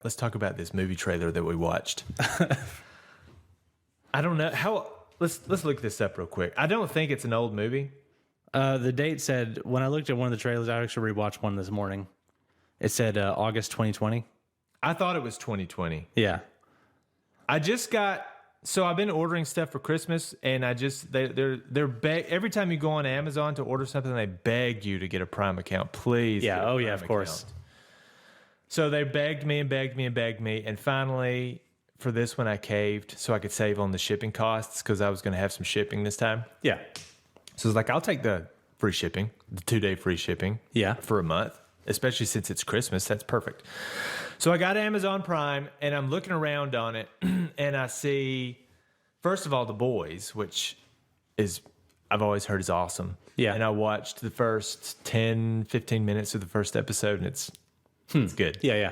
Let's talk about this movie trailer that we watched. I don't know how. Let's look this up real quick. I don't think it's an old movie. The date said, when I looked at one of the trailers, I actually rewatched one this morning. It said August 2020. I thought it was 2020. Yeah. I just got. So I've been ordering stuff for Christmas, and every time you go on Amazon to order something, they beg you to get a Prime account, please. Yeah. Oh, yeah. Prime Of course. account. So they begged me and begged me and begged me, and finally, for this one, I caved so I could save on the shipping costs because I was going to have some shipping this time. Yeah. So I was like, I'll take the free shipping, the 2-day free shipping. Yeah. For a month, especially since it's Christmas. That's perfect. So I got Amazon Prime, and I'm looking around on it, and I see, first of all, The Boys, which is, I've always heard is awesome. Yeah. And I watched the first 10, 15 minutes of the first episode, and it's good. Yeah. Yeah.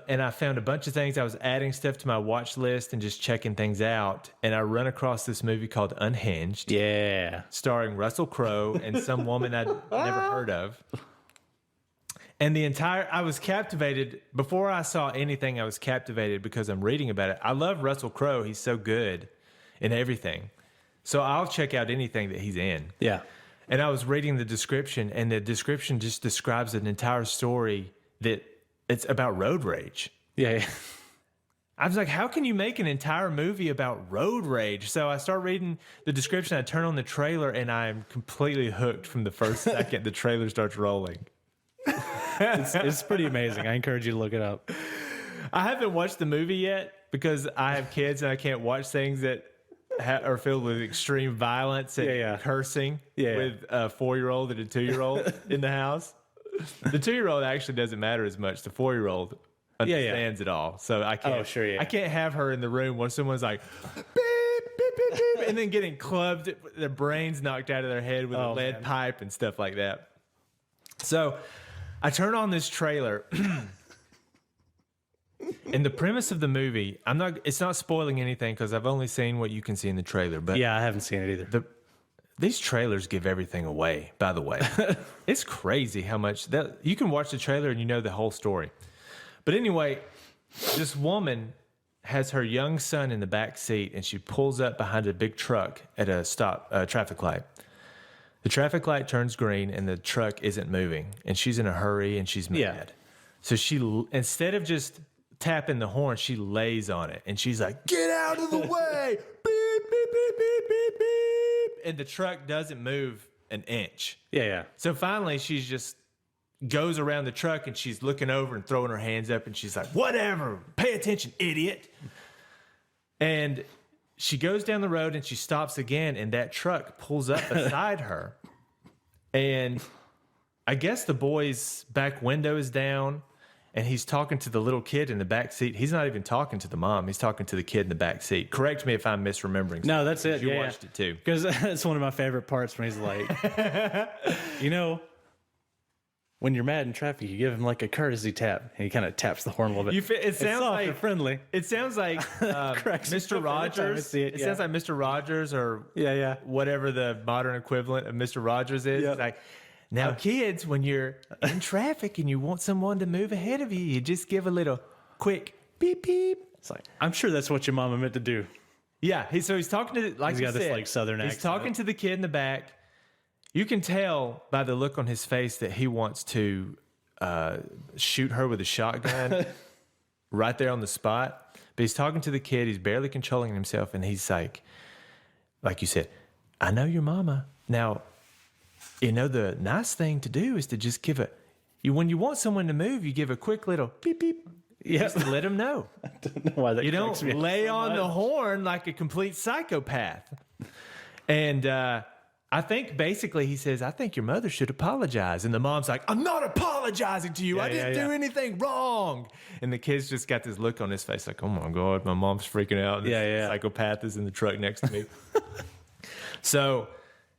And I found a bunch of things. I was adding stuff to my watch list and just checking things out. And I run across this movie called Unhinged. Yeah. Starring Russell Crowe and some woman I'd never heard of. And I was captivated. Before I saw anything, I was captivated because I'm reading about it. I love Russell Crowe. He's so good in everything. So I'll check out anything that he's in. Yeah. And I was reading the description, and the description just describes an entire story that it's about road rage. Yeah. Yeah. I was like, how can you make an entire movie about road rage? So I start reading the description, I turn on the trailer, and I'm completely hooked from the first second the trailer starts rolling. It's pretty amazing. I encourage you to look it up. I haven't watched the movie yet because I have kids and I can't watch things that are filled with extreme violence and cursing with a 4-year-old and a 2-year-old in the house. The 2-year-old actually doesn't matter as much. The 4-year-old understands it all. So I can't. Oh, sure, yeah. I can't have her in the room when someone's like, beep, beep, beep, beep, and then getting clubbed, their brains knocked out of their head with a lead pipe and stuff like that. So I turn on this trailer, and the premise of the movie, it's not spoiling anything because I've only seen what you can see in the trailer. But Yeah, I haven't seen it either. these trailers give everything away, by the way. It's crazy how much that you can watch the trailer and you know the whole story. But anyway, this woman has her young son in the back seat, and she pulls up behind a big truck at a traffic light. The traffic light turns green, and the truck isn't moving, and she's in a hurry, and she's mad. Yeah. So she, instead of just tapping the horn, she lays on it, and she's like, "Get out of the way! Beep, beep, beep, beep, beep, beep!" And the truck doesn't move an inch. Yeah, yeah. So finally, she's just goes around the truck, and she's looking over and throwing her hands up, and she's like, "Whatever! Pay attention, idiot!" And she goes down the road, and she stops again, and that truck pulls up beside her. And I guess the boy's back window is down, and he's talking to the little kid in the back seat. He's not even talking to the mom. He's talking to the kid in the back seat. Correct me if I'm misremembering. No, that's it. You watched it too. Because that's one of my favorite parts when he's like, when you're mad in traffic, you give him like a courtesy tap, and he kind of taps the horn a little bit. It sounds soft like and friendly. It sounds like Mr. Rogers. It sounds like Mr. Rogers or whatever the modern equivalent of Mr. Rogers is. It's like, now, kids, when you're in traffic and you want someone to move ahead of you, you just give a little quick beep beep. It's like, I'm sure that's what your mama meant to do. Yeah, he's talking to he's got this like southern accent. He's talking to the kid in the back. You can tell by the look on his face that he wants to shoot her with a shotgun right there on the spot. But he's talking to the kid. He's barely controlling himself. And he's like you said, "I know your mama. Now, the nice thing to do is to just when you want someone to move, you give a quick little beep, beep. Just to let them know. I don't know why that you don't lay on the horn like a complete psychopath." And I think basically he says, "I think your mother should apologize." And the mom's like, "I'm not apologizing to you. I didn't do anything wrong." And the kid's just got this look on his face like, "Oh my God, my mom's freaking out. This psychopath is in the truck next to me." So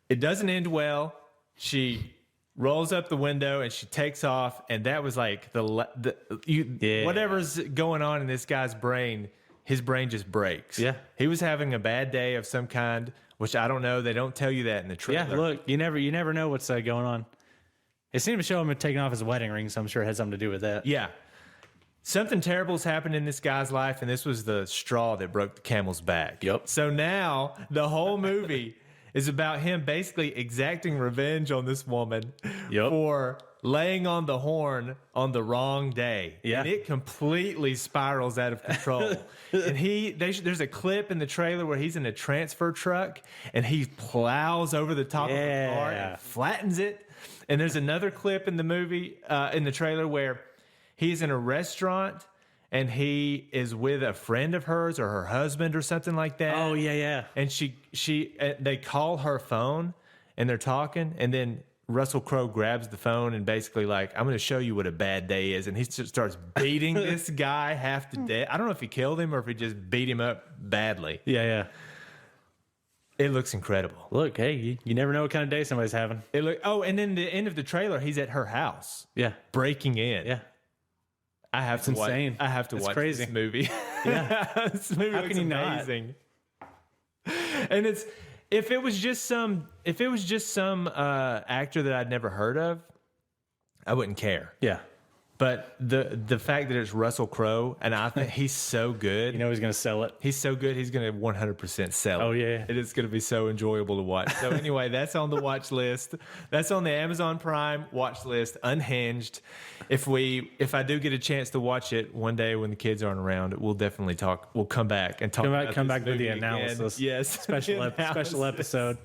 it doesn't end well. She rolls up the window and she takes off. And that was like whatever's going on in this guy's brain, his brain just breaks. Yeah. He was having a bad day of some kind, which I don't know. They don't tell you that in the trailer. Yeah, look, you never know what's going on. It seemed to show him taking off his wedding ring, so I'm sure it had something to do with that. Yeah. something terrible's happened in this guy's life, and this was the straw that broke the camel's back. Yep. So now the whole movie is about him basically exacting revenge on this woman for laying on the horn on the wrong day. Yeah. And it completely spirals out of control. And there's a clip in the trailer where he's in a transfer truck and he plows over the top of the car and flattens it. And there's another clip in the movie, in the trailer, where he's in a restaurant and he is with a friend of hers or her husband or something like that. Oh, yeah. And they call her phone and they're talking, and then Russell Crowe grabs the phone and basically like, I'm going to show you what a bad day is. And he just starts beating this guy half to death. I don't know if he killed him or if he just beat him up badly. Yeah. It looks incredible. Look, hey, you never know what kind of day somebody's having. And then the end of the trailer, he's at her house. Yeah. Breaking in. Yeah. I have to insane. I have to watch crazy. this movie. Yeah. This movie How looks can you not? amazing. And if it was just some actor that I'd never heard of, I wouldn't care. Yeah. But the fact that it's Russell Crowe, and I think he's so good. You know he's going to sell it. He's so good, he's going to 100% sell it. Oh, yeah. It is going to be so enjoyable to watch. So anyway, that's on the watch list. That's on the Amazon Prime watch list, Unhinged. If I do get a chance to watch it one day when the kids aren't around, we'll definitely talk. We'll come back and talk about Come this back with the movie again. analysis. Yes. Special episode.